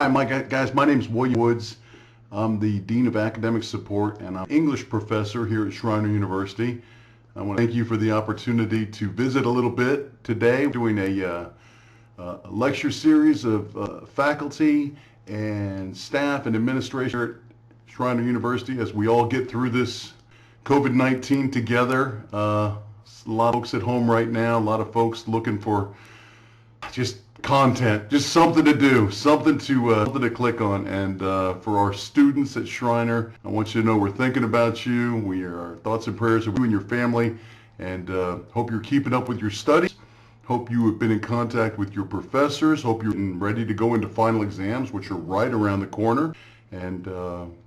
Guys, my name's William Woods. I'm the Dean of Academic Support and I'm an English professor here at Schreiner University. I want to thank you for the opportunity to visit a little bit today. We're doing a lecture series of faculty and staff and administration here at Schreiner University as we all get through this COVID-19 together. A lot of folks at home right now, a lot of folks looking for just content, just something to do, something to click on. And for our students at Schreiner, I want you to know we're thinking about you. Our thoughts and prayers are with you and your family, and hope you're keeping up with your studies. Hope you have been in contact with your professors. Hope you're ready to go into final exams, which are right around the corner. And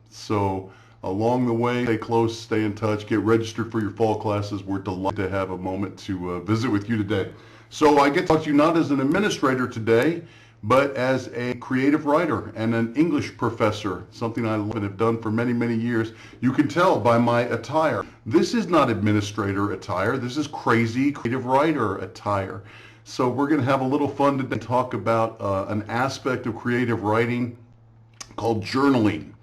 so along the way, stay close, stay in touch, get registered for your fall classes. We're delighted to have a moment to visit with you today. So I get to talk to you not as an administrator today, but as a creative writer and an English professor, something I love and have done for many, many years. You can tell by my attire. This is not administrator attire. This is crazy creative writer attire. So we're going to have a little fun today and talk about an aspect of creative writing called journaling.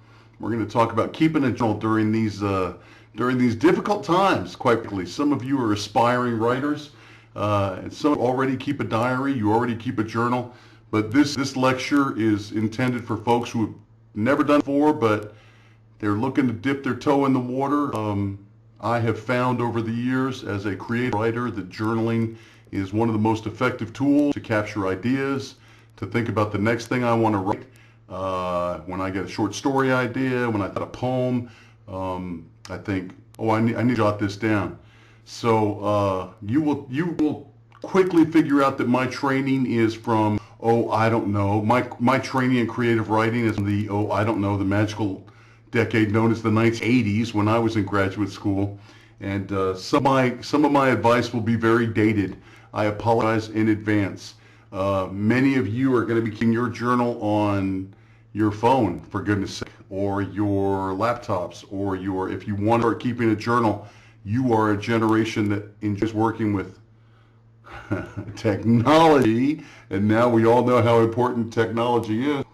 We're going to talk about keeping a journal during these difficult times, quite frankly. Some of you are aspiring writers. And some already keep a diary, you already keep a journal, but this lecture is intended for folks who have never done it before, but they're looking to dip their toe in the water. I have found over the years as a creative writer that journaling is one of the most effective tools to capture ideas, to think about the next thing I want to write. When I get a short story idea, when I thought a poem, I think, oh, I need to jot this down. So you will quickly figure out that my training is from, oh, I don't know. My training in creative writing is the, oh, I don't know, the magical decade known as the 1980s when I was in graduate school. And some of my advice will be very dated. I apologize in advance. Many of you are going to be keeping your journal on your phone, for goodness sake, or your laptops, or if you want to start keeping a journal, you are a generation that enjoys working with technology, and now we all know how important technology is.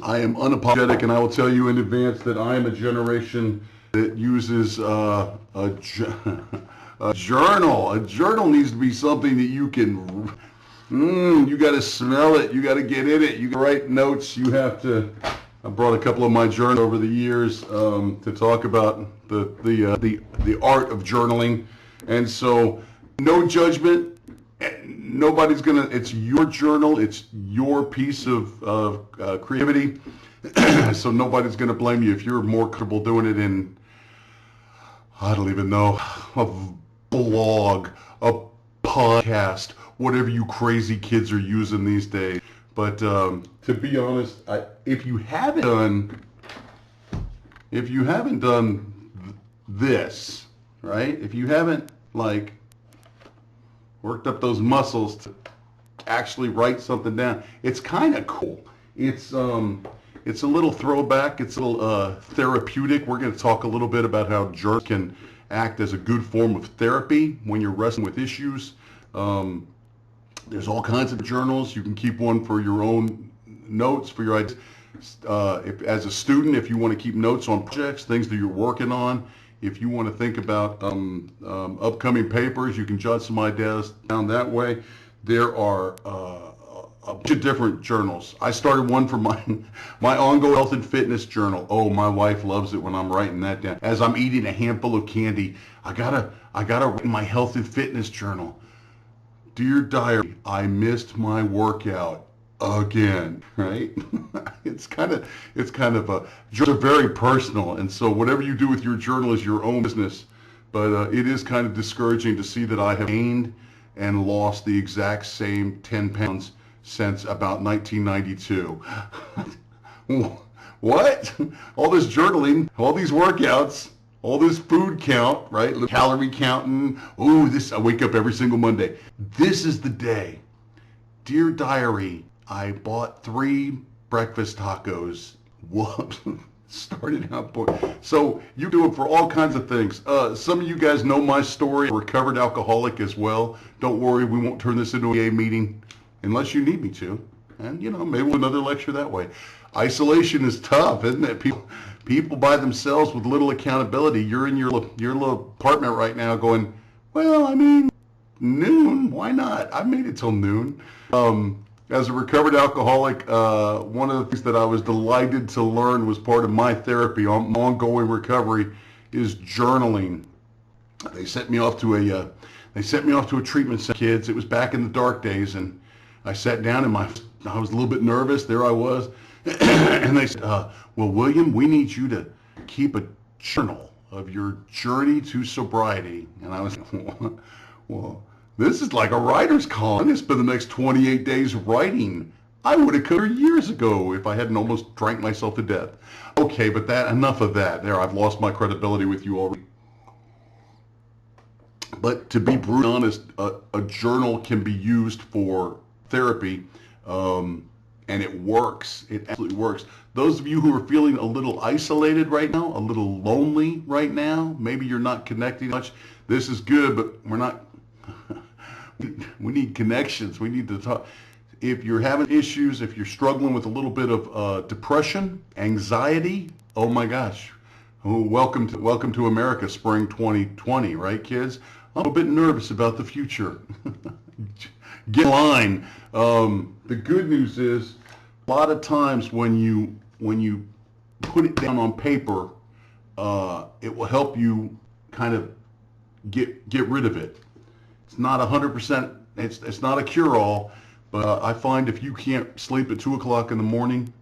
I am unapologetic, and I will tell you in advance that I am a generation that uses a journal. A journal needs to be something that you can, you got to smell it, you got to get in it, you can write notes, you have to. I brought a couple of my journals over the years to talk about the art of journaling, and so no judgment. Nobody's gonna. It's your journal. It's your piece of creativity. So nobody's gonna blame you if you're more comfortable doing it in, I don't even know, a blog, a podcast, whatever you crazy kids are using these days. But to be honest, if you haven't done this, right? If you haven't like worked up those muscles to actually write something down, it's kind of cool. It's a little throwback. It's a little therapeutic. We're going to talk a little bit about how journals can act as a good form of therapy when you're wrestling with issues. There's all kinds of journals. You can keep one for your own notes, for your ideas. As a student, if you want to keep notes on projects, things that you're working on, if you want to think about upcoming papers, you can jot some ideas down that way. There are a bunch of different journals. I started one for my ongoing health and fitness journal. Oh, my wife loves it when I'm writing that down. As I'm eating a handful of candy, I gotta write my health and fitness journal. Dear diary, I missed my workout again, right? It's kind of very personal, and so whatever you do with your journal is your own business. But it is kind of discouraging to see that I have gained and lost the exact same 10 pounds since about 1992. What? All this journaling, all these workouts, all this food count, right? Calorie counting. Oh, I wake up every single Monday. This is the day. Dear diary, I bought 3 breakfast tacos. Whoops. Started out boy. So you do it for all kinds of things. Some of you guys know my story. I'm a recovered alcoholic as well. Don't worry, we won't turn this into a meeting unless you need me to. And, maybe we'll do another lecture that way. Isolation is tough, isn't it? People by themselves with little accountability. You're in your little apartment right now going, well, I mean, noon, why not? I made it till noon. As a recovered alcoholic, one of the things that I was delighted to learn was part of my therapy, ongoing recovery, is journaling. They sent me off to a treatment center, kids. It was back in the dark days, and I sat down and I was a little bit nervous. There I was. And they said, well, William, we need you to keep a journal of your journey to sobriety. And I was like, well, this is like a writer's column. I'm going to spend the next 28 days writing. I would have covered years ago if I hadn't almost drank myself to death. Okay, but enough of that. There, I've lost my credibility with you already. But to be brutally honest, a journal can be used for therapy, and it works. It absolutely works. Those of you who are feeling a little isolated right now, a little lonely right now, maybe you're not connecting much, this is good, but we're not. We need connections. We need to talk. If you're having issues, if you're struggling with a little bit of depression, anxiety, oh my gosh. Oh, welcome to America, spring 2020, right, kids? I'm a bit nervous about the future. Get in line. The good news is, a lot of times when you put it down on paper, it will help you kind of get rid of it. It's not 100%. It's not a cure-all, but I find if you can't sleep at 2 o'clock in the morning,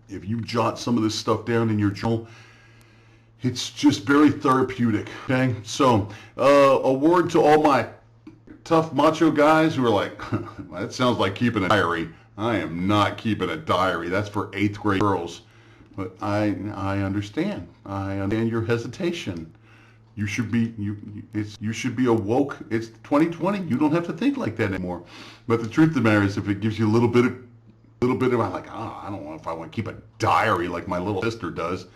if you jot some of this stuff down in your journal, it's just very therapeutic. Okay, so a word to all my tough macho guys who are like, that sounds like keeping a diary. I am not keeping a diary. That's for 8th grade girls. But I understand. I understand your hesitation. You should be awoke. It's 2020. You don't have to think like that anymore. But the truth of the matter is, if it gives you a little bit of like, I don't know if I want to keep a diary like my little sister does.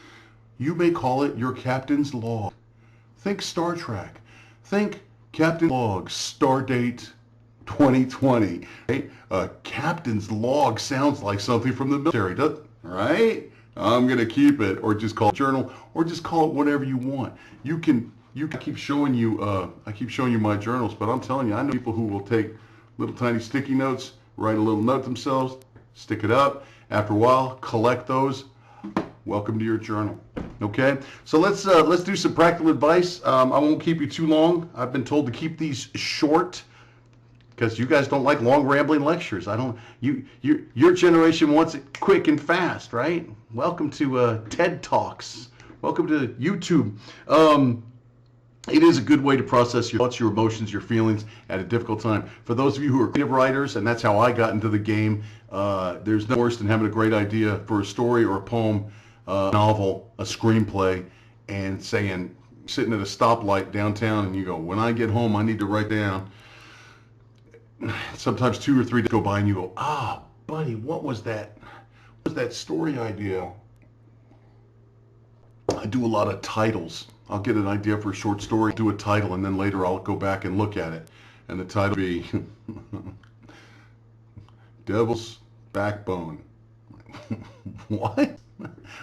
You may call it your captain's log. Think Star Trek. Think Captain's Log, Stardate 2020. Right? Captain's Log sounds like something from the military, doesn't it? Right? I'm gonna keep it, or just call it journal, or just call it whatever you want. You can keep showing you. I keep showing you my journals, but I'm telling you, I know people who will take little tiny sticky notes, write a little note themselves, stick it up. After a while, collect those. Welcome to your journal. Okay, so let's do some practical advice. I won't keep you too long. I've been told to keep these short because you guys don't like long rambling lectures. Your generation wants it quick and fast, right? Welcome to TED Talks. Welcome to YouTube. It is a good way to process your thoughts, your emotions, your feelings at a difficult time. For those of you who are creative writers, and that's how I got into the game, there's no worse than having a great idea for a story or a poem, a novel, a screenplay, and sitting at a stoplight downtown, and you go, when I get home, I need to write down. Sometimes 2 or 3 days go by, and you go, buddy, what was that? What was that story idea? I do a lot of titles. I'll get an idea for a short story, do a title, and then later I'll go back and look at it. And the title will be Devil's Backbone. What?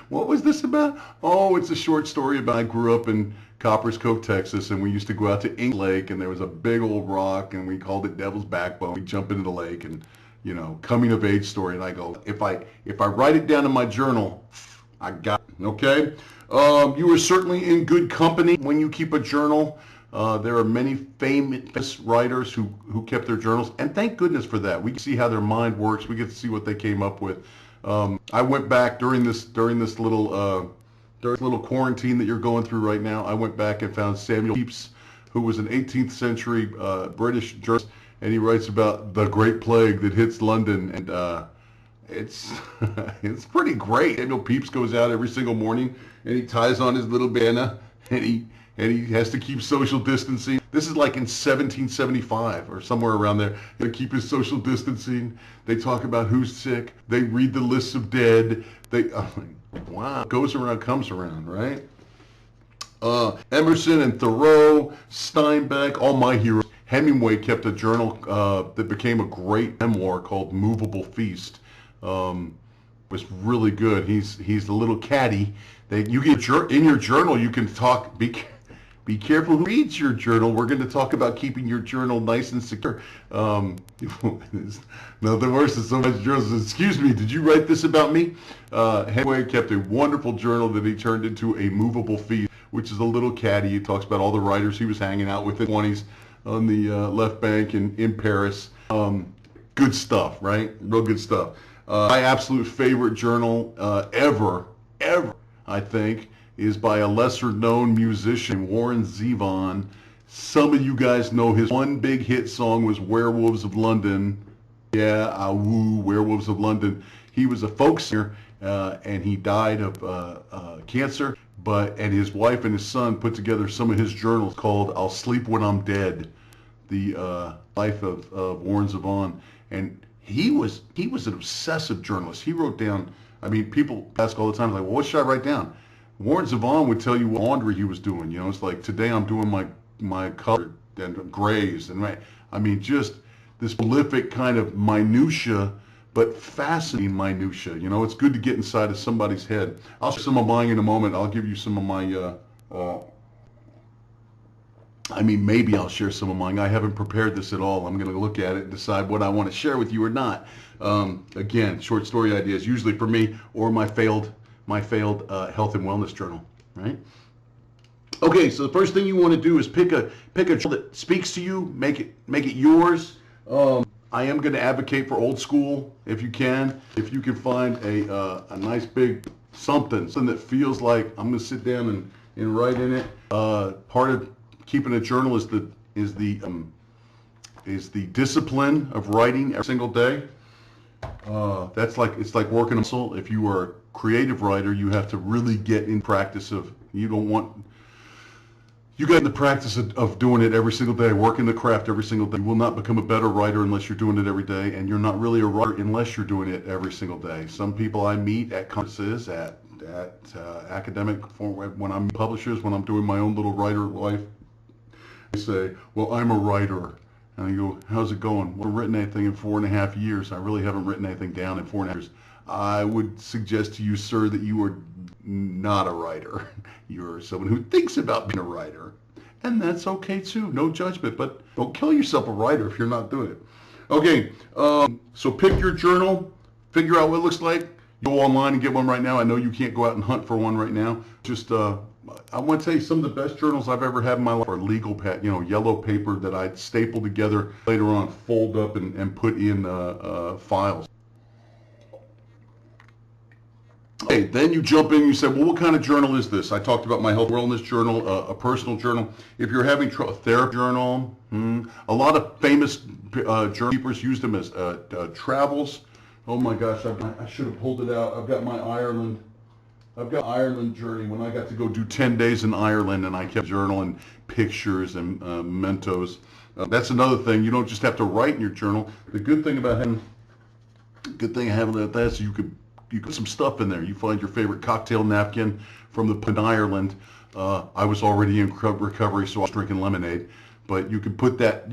What was this about? Oh, it's a short story about I grew up in Coppers Cove, Texas, and we used to go out to Ink Lake, and there was a big old rock, and we called it Devil's Backbone. We jump into the lake, and coming of age story. And I go, if I write it down in my journal, I got it. Okay. You are certainly in good company when you keep a journal. There are many famous writers who kept their journals, and thank goodness for that. We can see how their mind works. We get to see what they came up with. I went back during this little quarantine that you're going through right now. I went back and found Samuel Pepys, who was an 18th century British journalist, and he writes about the Great Plague that hits London, and it's it's pretty great. Samuel Pepys goes out every single morning, and he ties on his little bandana, and he has to keep social distancing. This is like in 1775 or somewhere around there. They keep his social distancing. They talk about who's sick. They read the lists of dead. Wow, goes around, comes around, right? Emerson and Thoreau, Steinbeck, all my heroes. Hemingway kept a journal that became a great memoir called Movable Feast. Was really good. He's the little caddy that you get in your journal. You can talk. Be careful who reads your journal. We're going to talk about keeping your journal nice and secure. Nothing worse than so much journals. Excuse me, did you write this about me? Hemingway kept a wonderful journal that he turned into a movable feast, which is a little caddy. He talks about all the writers he was hanging out with in the 20s on the left bank in Paris. Good stuff, right? Real good stuff. My absolute favorite journal ever, I think, is by a lesser-known musician, Warren Zevon. Some of you guys know his one big hit song was Werewolves of London. Yeah, ah woo, Werewolves of London. He was a folk singer, and he died of cancer, and his wife and his son put together some of his journals called I'll Sleep When I'm Dead, the life of Warren Zevon. And he was an obsessive journalist. He wrote down, I mean, people ask all the time, like, well, what should I write down? Warren Zevon would tell you what laundry he was doing. You know, it's like, today I'm doing my color and grays. And I mean, just this prolific kind of minutia, but fascinating minutia. You know, it's good to get inside of somebody's head. I'll share some of mine in a moment. I'll give you some of my, maybe I'll share some of mine. I haven't prepared this at all. I'm going to look at it and decide what I want to share with you or not. Again, short story ideas, usually for me or my failed health and wellness journal, right? Okay, so the first thing you want to do is pick a journal that speaks to you, make it yours. I am going to advocate for old school if you can. If you can find a nice big something that feels like I'm going to sit down and write in it. Part of keeping a journal is the discipline of writing every single day. It's like working a muscle. If you are a creative writer, you have to really get in practice of, you get in the practice of doing it every single day, working the craft every single day. You will not become a better writer unless you're doing it every day, and you're not really a writer unless you're doing it every single day. Some people I meet at conferences, at academic, when I'm publishers, when I'm doing my own little writer life, they say, well, I'm a writer. And I go, how's it going? Well, I've written anything in 4.5 years. I really haven't written anything down in 4.5 years. I would suggest to you, sir, that you are not a writer. You're someone who thinks about being a writer. And that's okay too. No judgment, but don't kill yourself a writer if you're not doing it. Okay, so pick your journal, figure out what it looks like. You go online and get one right now. I know you can't go out and hunt for one right now. Just, I want to tell you, some of the best journals I've ever had in my life are legal pad, yellow paper that I'd staple together, later on fold up and put in files. Okay, then you jump in and you say, well, what kind of journal is this? I talked about my health wellness journal, a personal journal. If you're having a therapy journal, a lot of famous journal keepers use them as travels. Oh my gosh, I should have pulled it out. I've got Ireland journey when I got to go do 10 days in Ireland, and I kept journaling pictures and mementos. That's another thing. You don't just have to write in your journal. The good thing having that is you could put some stuff in there. You find your favorite cocktail napkin from in Ireland. I was already in recovery, so I was drinking lemonade. But you can put that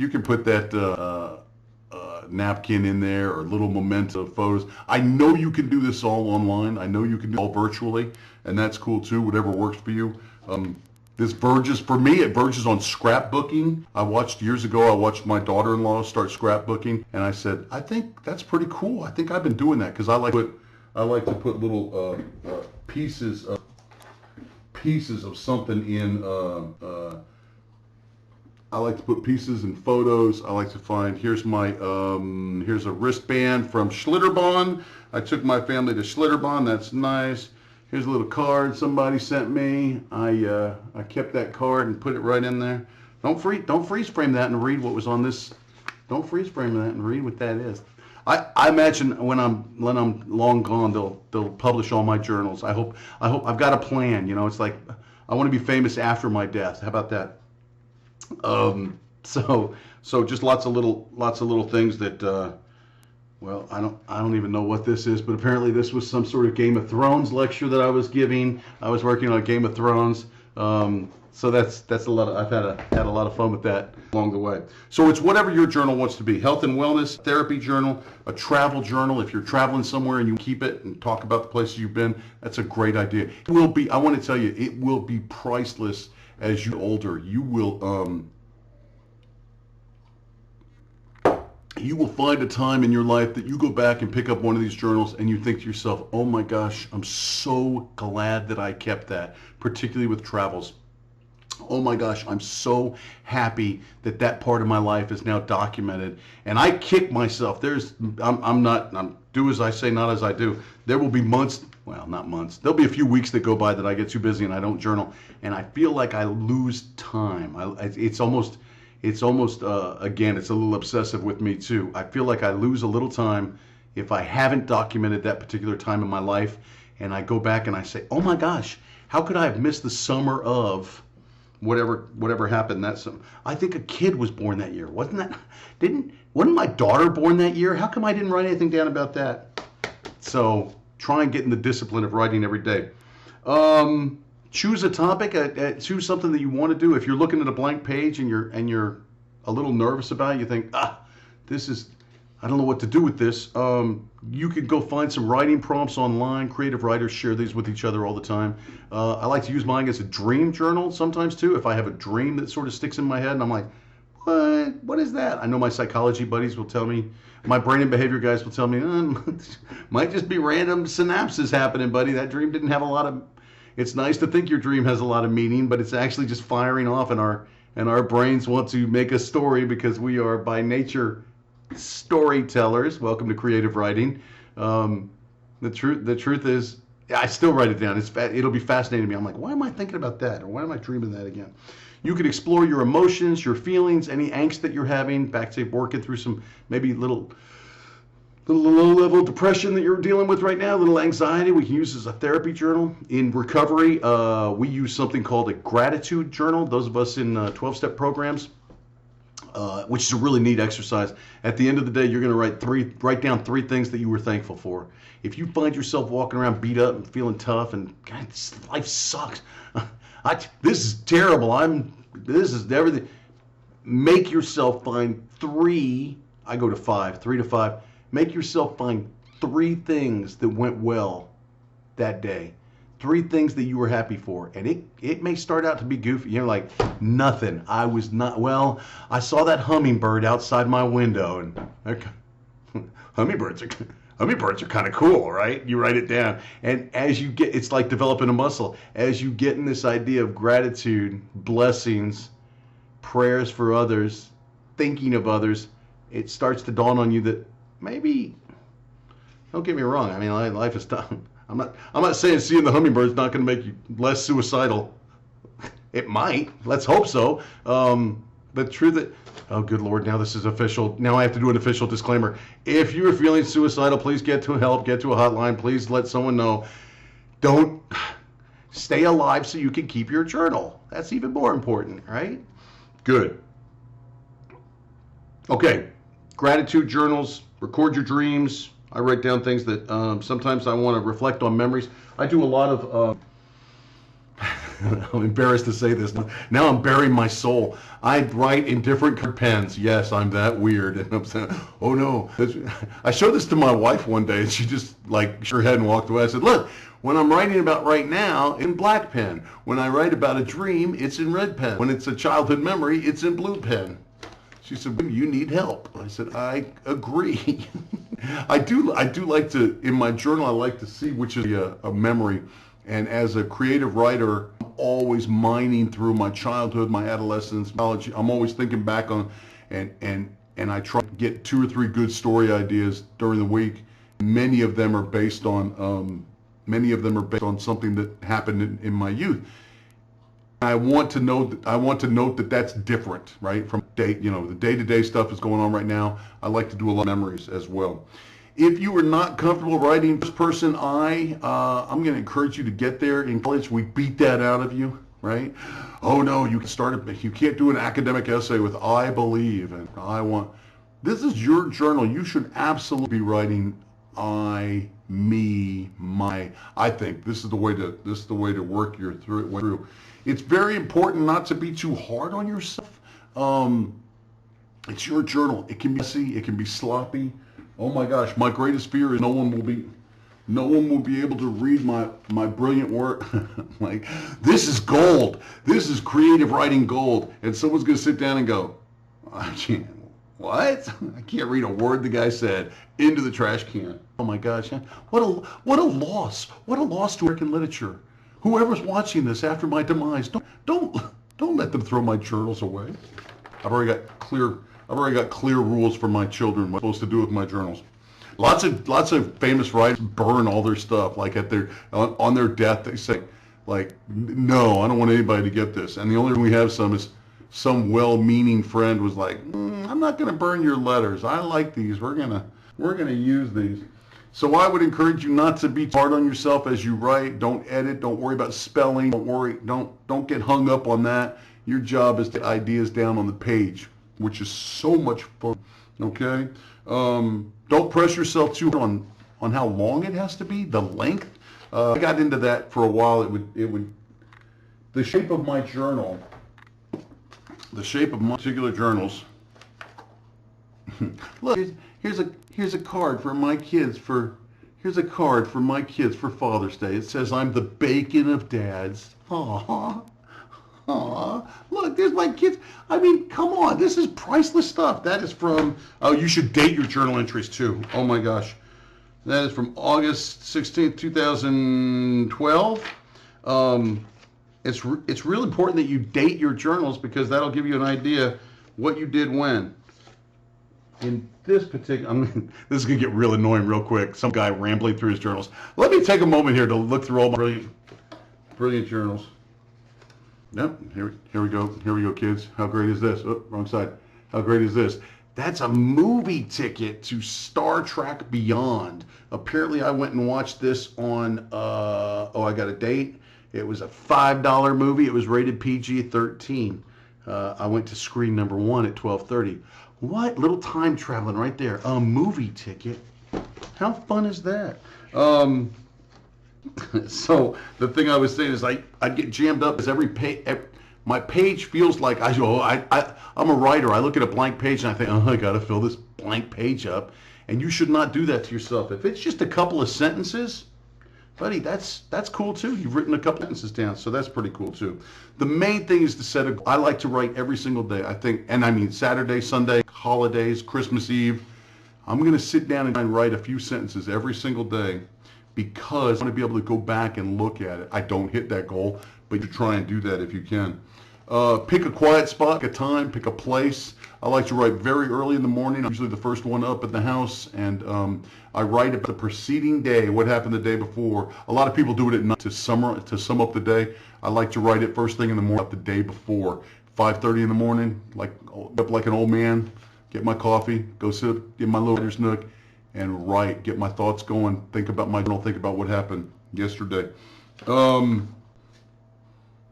napkin in there, or little memento photos. I know you can do this all online. I know you can do it all virtually, and that's cool too, whatever works for you. This verges, for me, it verges on scrapbooking. Years ago, I watched my daughter-in-law start scrapbooking, and I said, I think that's pretty cool. I think I've been doing that because I like to put little pieces of something in. I like to put pieces in photos. I like to find, here's a wristband from Schlitterbahn. I took my family to Schlitterbahn. That's nice. Here's a little card somebody sent me. I kept that card and put it right in there. Don't freeze frame that and read what was on this. Don't freeze frame that and read what that is. I imagine when I'm long gone, they'll publish all my journals. I hope I've got a plan. It's like I want to be famous after my death. How about that? So just lots of little things that, well, I don't even know what this is, but apparently this was some sort of Game of Thrones lecture that I was giving. I was working on Game of Thrones. So that's a lot of, I've had a lot of fun with that along the way. So it's whatever your journal wants to be. Health and wellness, therapy journal, a travel journal. If you're traveling somewhere and you keep it and talk about the places you've been, that's a great idea. It will be, I want to tell you, it will be priceless as you get older. You will find a time in your life that you go back and pick up one of these journals and you think to yourself, oh my gosh, I'm so glad that I kept that, particularly with travels. Oh my gosh, I'm so happy that that part of my life is now documented. And I kick myself. I'm do as I say, not as I do. There will be months, well, not months. There'll be a few weeks that go by that I get too busy and I don't journal. And I feel like I lose time. It's almost, again, it's a little obsessive with me too. I feel like I lose a little time if I haven't documented that particular time in my life. And I go back and I say, oh my gosh, how could I have missed the summer of whatever happened that summer? I think a kid was born that year. Wasn't my daughter born that year? How come I didn't write anything down about that? So try and get in the discipline of writing every day. Choose a topic, choose something that you want to do. If you're looking at a blank page and you're a little nervous about it, you think, I don't know what to do with this. You could go find some writing prompts online. Creative writers share these with each other all the time. I like to use mine as a dream journal sometimes too. If I have a dream that sort of sticks in my head and I'm like, what is that? I know my psychology buddies will tell me, my brain and behavior guys will tell me, might just be random synapses happening, buddy. That dream didn't have a lot of, it's nice to think your dream has a lot of meaning, but it's actually just firing off, and our brains want to make a story because we are by nature storytellers. Welcome to creative writing. The truth is, I still write it down. It'll be fascinating to me. I'm like, why am I thinking about that, or why am I dreaming that again? You can explore your emotions, your feelings, any angst that you're having. Back to working through some maybe little low-level depression that you're dealing with right now, a little anxiety. We can use as a therapy journal. In recovery, we use something called a gratitude journal. Those of us in 12-step programs, which is a really neat exercise. At the end of the day, you're going to write down 3 things that you were thankful for. If you find yourself walking around beat up and feeling tough and God, life sucks, this is terrible, this is everything, make yourself find 3, I go to 5, 3 to 5, make yourself find 3 things that went well that day. 3 things that you were happy for. And it may start out to be goofy. You're like, nothing. I saw that hummingbird outside my window, and hummingbirds are kind of cool, right? You write it down. And as you get, it's like developing a muscle. As you get in this idea of gratitude, blessings, prayers for others, thinking of others, it starts to dawn on you that maybe, don't get me wrong, I mean, life is tough. I'm not saying seeing the hummingbirds not going to make you less suicidal. It might. Let's hope so. But true that, oh, good Lord, now this is official. Now I have to do an official disclaimer. If you are feeling suicidal, please get to help, get to a hotline. Please let someone know. Don't stay alive so you can keep your journal. That's even more important, right? Good. Okay. Gratitude journals, record your dreams. I write down things that sometimes I want to reflect on memories. I do a lot of, I'm embarrassed to say this. Now I'm burying my soul. I write in different colored pens. Yes, I'm that weird. And I'm saying, oh no. I showed this to my wife one day and she just like shook her head and walked away. I said, look, when I'm writing about right now, in black pen. When I write about a dream, it's in red pen. When it's a childhood memory, it's in blue pen. She said, you need help. I said, I agree. I do like to, in my journal, I like to see which is a memory. And as a creative writer, I'm always mining through my childhood, my adolescence, college. I'm always thinking back on, and I try to get 2 or 3 good story ideas during the week. Many of them are based on something that happened in my youth. I want to note that that's different, right? From the day-to-day stuff is going on right now. I like to do a lot of memories as well. If you are not comfortable writing first person I'm going to encourage you to get there. In college, we beat that out of you, right? Oh no, you can't do an academic essay with I believe and I want. This is your journal. You should absolutely be writing I, me, my. I think this is the way to work your through. It's very important not to be too hard on yourself. Um, it's your journal. It can be messy. It can be sloppy. Oh my gosh, my greatest fear is no one will be able to read my brilliant work. Like, this is gold. This is creative writing gold. And someone's going to sit down and go, I can't. What? I can't read a word the guy said. Into the trash can. Oh my gosh. What a loss. What a loss to American literature. Whoever's watching this after my demise, don't let them throw my journals away. I've already got clear rules for my children what I'm supposed to do with my journals. Lots of famous writers burn all their stuff, like on their death they say, like, no, I don't want anybody to get this. And the only reason we have some is some well-meaning friend was like, I'm not going to burn your letters. I like these. We're gonna use these. So I would encourage you not to be hard on yourself as you write. Don't edit. Don't worry about spelling. Don't get hung up on that. Your job is to get ideas down on the page, which is so much fun. Okay. Don't press yourself too hard on how long it has to be, the length. I got into that for a while. The shape of my journal, the shape of my particular journals. Look, here's a card for my kids here's a card for my kids for Father's Day. It says, I'm the bacon of dads. Aww. Aw, look, there's my kids. I mean, come on, this is priceless stuff. That is from, oh, you should date your journal entries too. Oh my gosh. That is from August 16th, 2012. It's real important that you date your journals because that'll give you an idea what you did when. In this particular, this is going to get real annoying real quick. Some guy rambling through his journals. Let me take a moment here to look through all my brilliant journals. Yep, here we go, kids. How great is this? Oh, wrong side. How great is this? That's a movie ticket to Star Trek Beyond. Apparently, I went and watched this on, I got a date. It was a $5 movie. It was rated PG-13. I went to screen number 1 at 12:30. What? Little time traveling right there. A movie ticket. How fun is that? So the thing I was saying is I'd get jammed up as my page feels like I'm a writer. I look at a blank page and I think, oh, I got to fill this blank page up. And you should not do that to yourself. If it's just a couple of sentences, buddy, that's cool too. You've written a couple sentences down, so that's pretty cool too. The main thing is to set a goal. I like to write every single day. I think, and I mean Saturday, Sunday, holidays, Christmas Eve. I'm going to sit down and write a few sentences every single day because I want to be able to go back and look at it. I don't hit that goal, but you try and do that if you can. Pick a quiet spot, pick a time, pick a place. I like to write very early in the morning. I'm usually the first one up at the house, and I write about the preceding day, what happened the day before. A lot of people do it at night to sum up the day. I like to write it first thing in the morning, the day before. 5:30 in the morning, up like an old man, get my coffee, go sit in my little writer's nook, and write, get my thoughts going, think about my journal, think about what happened yesterday.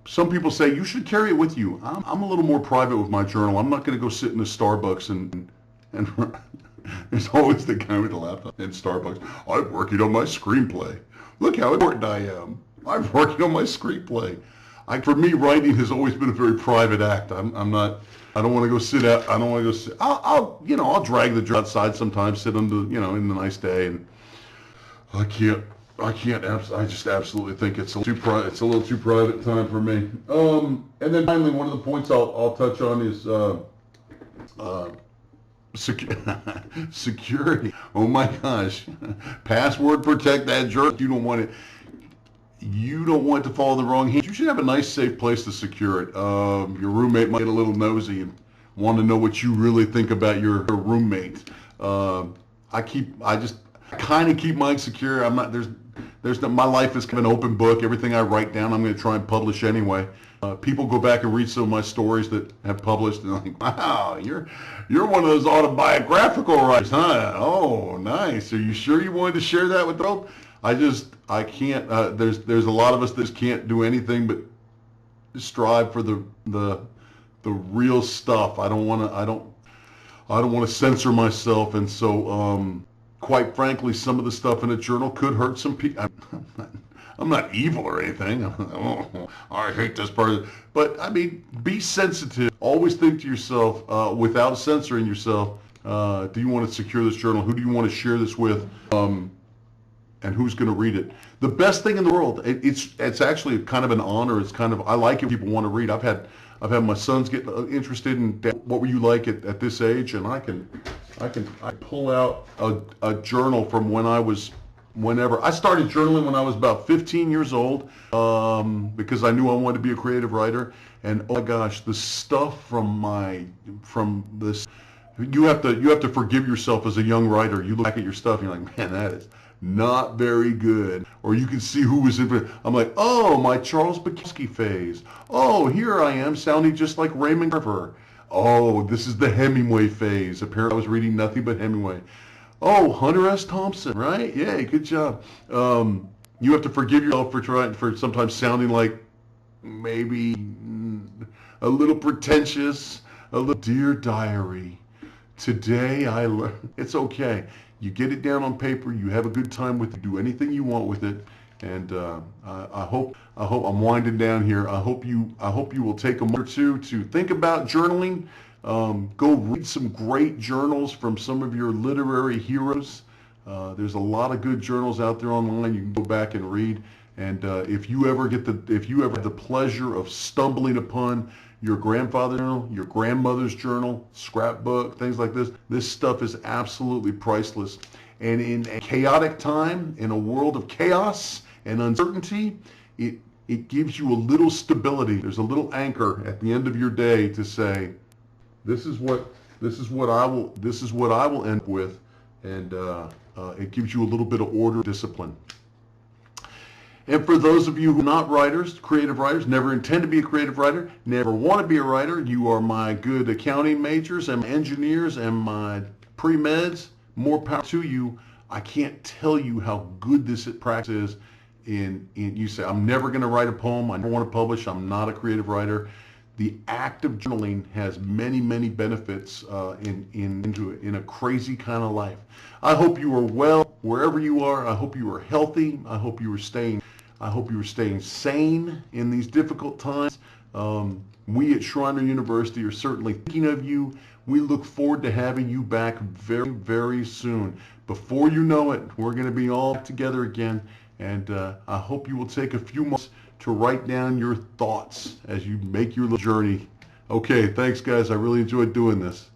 Some people say you should carry it with you. I'm a little more private with my journal. I'm not going to go sit in a Starbucks and there's always the guy with the laptop in Starbucks. I'm working on my screenplay. Look how important I am. I'm working on my screenplay. For me, writing has always been a very private act. I'm not. I don't want to go sit out. I don't want to go sit. I'll drag the journal outside sometimes. Sit under, in the nice day, and I can't. I just absolutely think it's a little too private time for me. And then finally, one of the points I'll touch on is security. Oh my gosh, password protect that journal. You don't want it to fall in the wrong hands. You should have a nice, safe place to secure it. Your roommate might get a little nosy and want to know what you really think about your roommate. I just kind of keep mine secure. I'm not. My life is kind of an open book. Everything I write down, I'm going to try and publish anyway. People go back and read some of my stories that have published, and they're like, "Wow, you're one of those autobiographical writers, huh? Oh, nice. Are you sure you wanted to share that with the world?" I can't. There's a lot of us that just can't do anything but strive for the real stuff. I don't want to censor myself, and so quite frankly, some of the stuff in a journal could hurt some people. I'm not evil or anything. Oh, I hate this part. But I mean, be sensitive. Always think to yourself, without censoring yourself, do you want to secure this journal? Who do you want to share this with? And who's going to read it? The best thing in the world. It's actually kind of an honor. It's kind of, I like it when people want to read. I've had my sons get interested in what were you like at this age, and I pull out a journal from whenever I started journaling when I was about 15 years old, because I knew I wanted to be a creative writer. And oh my gosh, the stuff from this, you have to forgive yourself as a young writer. You look back at your stuff and you're like, man, that is not very good. Or you can see who was in it. I'm like, oh, my Charles Bukowski phase. Oh, here I am sounding just like Raymond Carver. Oh, this is the Hemingway phase. Apparently I was reading nothing but Hemingway. Oh, Hunter S. Thompson, right? Yay, good job. You have to forgive yourself for sometimes sounding like maybe a little pretentious, a little dear diary. Today I learned. It's okay. You get it down on paper. You have a good time with it. Do anything you want with it. And I hope I'm winding down here. I hope you will take a month or two to think about journaling. Go read some great journals from some of your literary heroes. There's a lot of good journals out there online. You can go back and read. And if you ever have the pleasure of stumbling upon your grandfather's journal, your grandmother's journal, scrapbook, things like this stuff is absolutely priceless. And in a chaotic time, in a world of chaos and uncertainty, it gives you a little stability. There's a little anchor at the end of your day to say, this is what I will end with, and it gives you a little bit of order, discipline. And for those of you who are not writers, creative writers, never intend to be a creative writer, never want to be a writer, you are my good accounting majors and engineers and my pre-meds, more power to you. I can't tell you how good this practice is. You say, I'm never going to write a poem, I never want to publish, I'm not a creative writer. The act of journaling has many, many benefits in a crazy kind of life. I hope you are well wherever you are. I hope you are healthy. I hope you are staying sane in these difficult times. We at Schreiner University are certainly thinking of you. We look forward to having you back very, very soon. Before you know it, we're going to be all together again. And I hope you will take a few months to write down your thoughts as you make your little journey. Okay, thanks guys. I really enjoyed doing this.